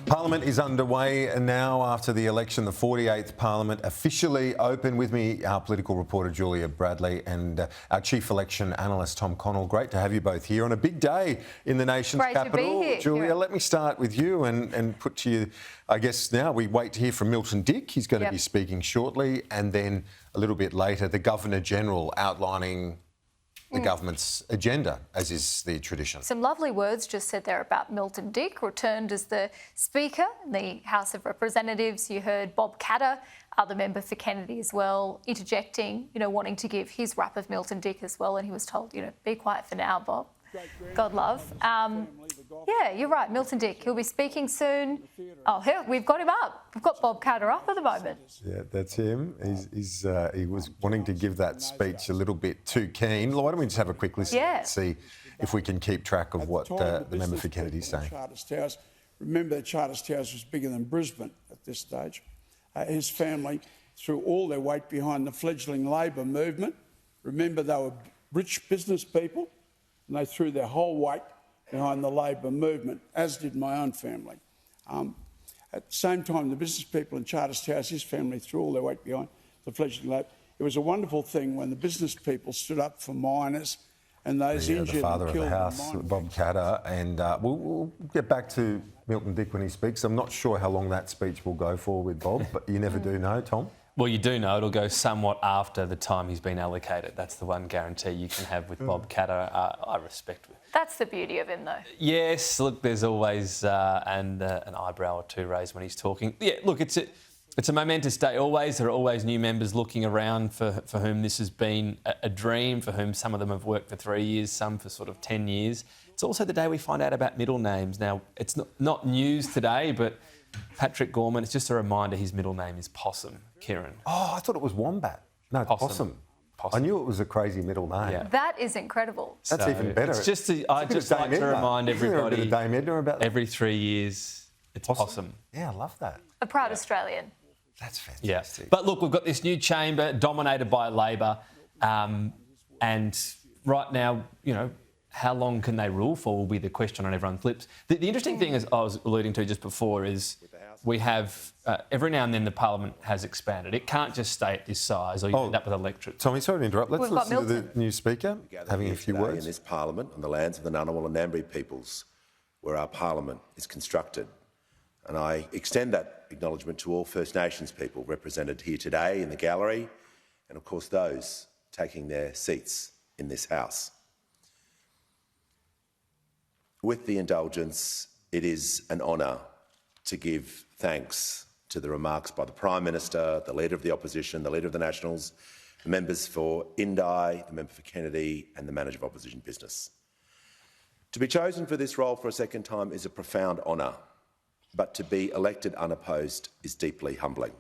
Parliament is underway now after the election. The 48th Parliament officially open. With me, our political reporter Julia Bradley and our chief election analyst Tom Connell. Great to have you both here on a big day in the nation's capital. Great to be here. Julia, let me start with you and put to you, I guess now we wait to hear from Milton Dick. He's going to be speaking shortly, and then a little bit later the Governor-General outlining the government's agenda, as is the tradition. Some lovely words just said there about Milton Dick, returned as the Speaker in the House of Representatives. You heard Bob Katter, the member for Kennedy as well, interjecting, wanting to give his rap of Milton Dick as well. And he was told, be quiet for now, Bob. God love. Yeah, you're right, Milton Dick. He'll be speaking soon. Oh, here, we've got him up. We've got Bob Katter up at the moment. Yeah, that's him. He was wanting to give that speech a little bit too keen. Why don't we just have a quick listen and see if we can keep track of what the member for Kennedy is saying. Remember that Charters Towers was bigger than Brisbane at this stage. His family threw all their weight behind the fledgling Labor movement. Remember, they were rich business people, and they threw their whole weight behind the Labor movement, as did my own family. At the same time, the business people in Charters Towers, his family threw all their weight behind the fledgling Labor. It was a wonderful thing when the business people stood up for miners and those injured the father and of killed the House, Bob Katter, and we'll get back to Milton Dick when he speaks. I'm not sure how long that speech will go for with Bob, but you never do know, Tom. Well, you do know it'll go somewhat after the time he's been allocated. That's the one guarantee you can have with Bob Katter. I respect it. That's the beauty of him, though. Yes, look, there's always an eyebrow or two raised when he's talking. Yeah, look, it's a momentous day always. There are always new members looking around for whom this has been a dream, for whom some of them have worked for 3 years, some for sort of 10 years. It's also the day we find out about middle names. Now, it's not news today, but Patrick Gorman, it's just a reminder his middle name is Possum, Kieran. Oh, I thought it was Wombat. No, Possum. I knew it was a crazy middle name. Yeah. That is incredible. That's even better. It's just I just like to remind everybody Dame Edna about that? every 3 years it's Possum. Yeah, I love that. A proud Australian. That's fantastic. Yeah. But look, we've got this new chamber dominated by Labor, and right now, how long can they rule for will be the question on everyone's lips. The interesting thing, as I was alluding to just before, is we have, every now and then the Parliament has expanded. It can't just stay at this size or you end up with electorate. Tommy, sorry to interrupt. Let's listen to the new Speaker having a few words. In this Parliament, on the lands of the Ngunnawal and Ngambri peoples, where our Parliament is constructed. And I extend that acknowledgement to all First Nations people represented here today in the gallery, and of course those taking their seats in this House. With the indulgence, it is an honour to give thanks to the remarks by the Prime Minister, the Leader of the Opposition, the Leader of the Nationals, the members for Indi, the member for Kennedy and the Manager of Opposition Business. To be chosen for this role for a second time is a profound honour, but to be elected unopposed is deeply humbling.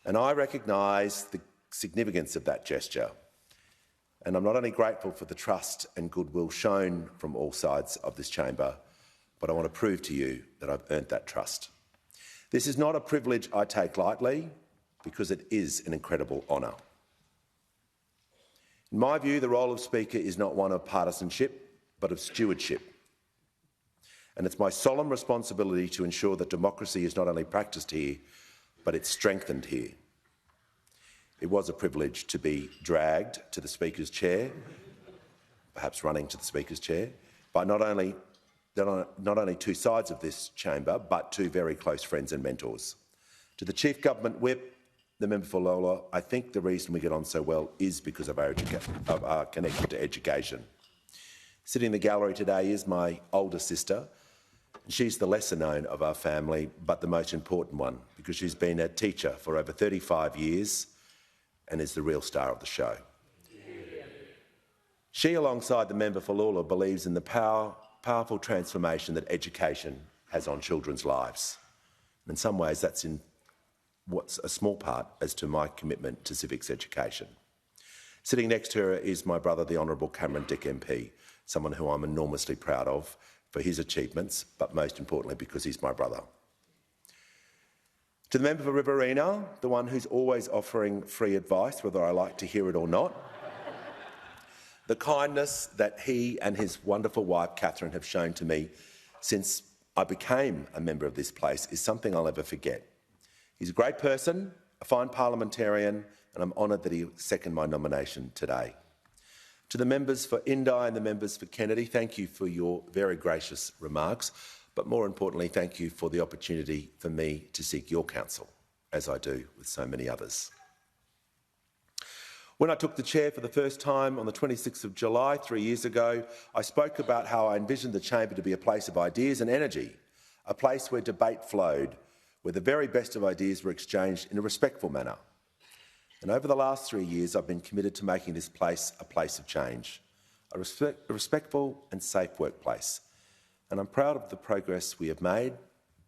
And I recognise the significance of that gesture. And I'm not only grateful for the trust and goodwill shown from all sides of this chamber, but I want to prove to you that I've earned that trust. This is not a privilege I take lightly, because it is an incredible honour. In my view, the role of Speaker is not one of partisanship, but of stewardship. And it's my solemn responsibility to ensure that democracy is not only practised here, but it's strengthened here. It was a privilege to be dragged to the Speaker's chair, perhaps running to the Speaker's chair, by not only two sides of this chamber, but two very close friends and mentors. To the Chief Government Whip, the member for Lola, I think the reason we get on so well is because of our connection to education. Sitting in the gallery today is my older sister. She's the lesser known of our family, but the most important one, because she's been a teacher for over 35 years and is the real star of the show. She, alongside the member for Lawler, believes in the powerful transformation that education has on children's lives. And in some ways, that's in what's a small part as to my commitment to civics education. Sitting next to her is my brother, the Honourable Cameron Dick MP, someone who I'm enormously proud of for his achievements, but most importantly because he's my brother. To the member for Riverina, the one who's always offering free advice, whether I like to hear it or not, the kindness that he and his wonderful wife, Catherine, have shown to me since I became a member of this place is something I'll never forget. He's a great person, a fine parliamentarian, and I'm honoured that he seconded my nomination today. To the members for Indi and the members for Kennedy, thank you for your very gracious remarks, but more importantly, thank you for the opportunity for me to seek your counsel, as I do with so many others. When I took the chair for the first time on the 26th of July 3 years ago, I spoke about how I envisioned the chamber to be a place of ideas and energy, a place where debate flowed, where the very best of ideas were exchanged in a respectful manner. And over the last 3 years, I've been committed to making this place a place of change, a respectful and safe workplace. And I'm proud of the progress we have made,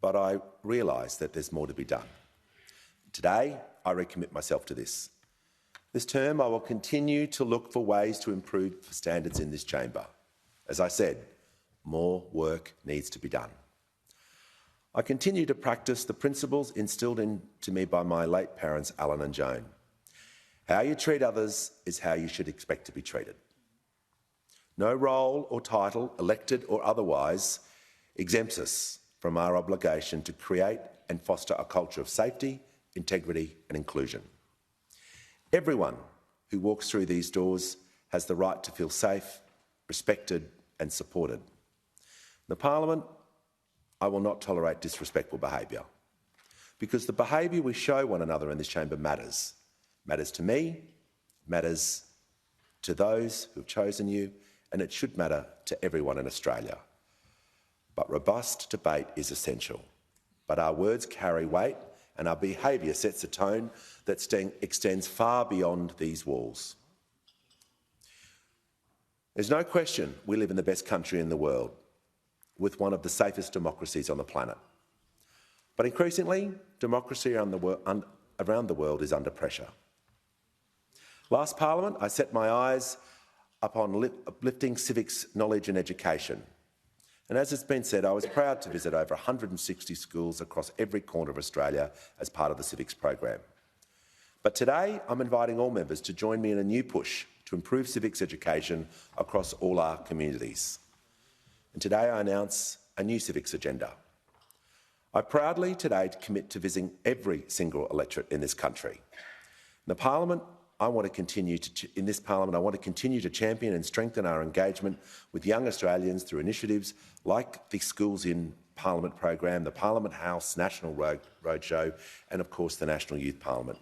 but I realise that there's more to be done. Today, I recommit myself to this. This term, I will continue to look for ways to improve standards in this chamber. As I said, more work needs to be done. I continue to practice the principles instilled into me by my late parents, Alan and Joan. How you treat others is how you should expect to be treated. No role or title, elected or otherwise, exempts us from our obligation to create and foster a culture of safety, integrity and inclusion. Everyone who walks through these doors has the right to feel safe, respected and supported. In the Parliament, I will not tolerate disrespectful behaviour, because the behaviour we show one another in this chamber matters. Matters to me, matters to those who have chosen you, and it should matter to everyone in Australia. But robust debate is essential. But our words carry weight, and our behaviour sets a tone that extends far beyond these walls. There's no question we live in the best country in the world, with one of the safest democracies on the planet. But increasingly, democracy around the world is under pressure. Last Parliament, I set my eyes upon uplifting civics knowledge and education. And as it's been said, I was proud to visit over 160 schools across every corner of Australia as part of the civics program. But today, I'm inviting all members to join me in a new push to improve civics education across all our communities. And today I announce a new civics agenda. I proudly today commit to visiting every single electorate in this country. In the Parliament, I want to continue to champion and strengthen our engagement with young Australians through initiatives like the Schools in Parliament program, the Parliament House National Roadshow, and of course the National Youth Parliament.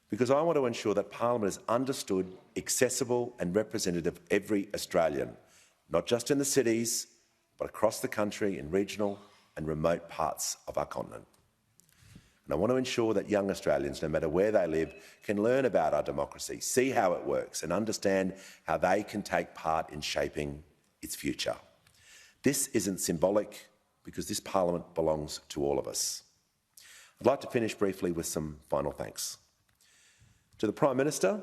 Because I want to ensure that Parliament is understood, accessible and representative of every Australian, not just in the cities, but across the country in regional and remote parts of our continent. And I want to ensure that young Australians, no matter where they live, can learn about our democracy, see how it works and understand how they can take part in shaping its future. This isn't symbolic, because this Parliament belongs to all of us. I'd like to finish briefly with some final thanks. To the Prime Minister,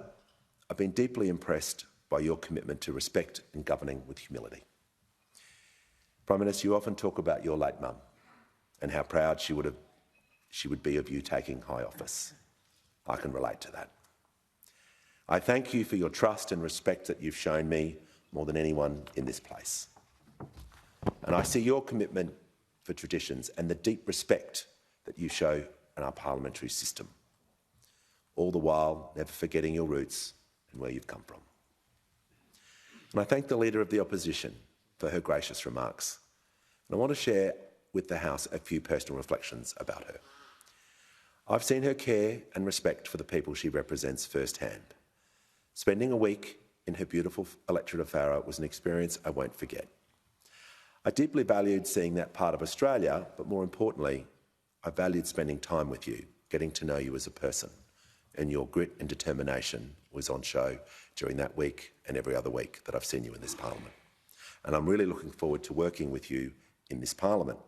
I've been deeply impressed by your commitment to respect and governing with humility. Prime Minister, you often talk about your late mum and how proud she would be of you taking high office. I can relate to that. I thank you for your trust and respect that you've shown me more than anyone in this place. And I see your commitment for traditions and the deep respect that you show in our parliamentary system, all the while never forgetting your roots and where you've come from. And I thank the Leader of the Opposition for her gracious remarks. And I want to share with the House a few personal reflections about her. I've seen her care and respect for the people she represents firsthand. Spending a week in her beautiful electorate of Farrer was an experience I won't forget. I deeply valued seeing that part of Australia, but more importantly, I valued spending time with you, getting to know you as a person, and your grit and determination was on show during that week and every other week that I've seen you in this Parliament. And I'm really looking forward to working with you in this Parliament.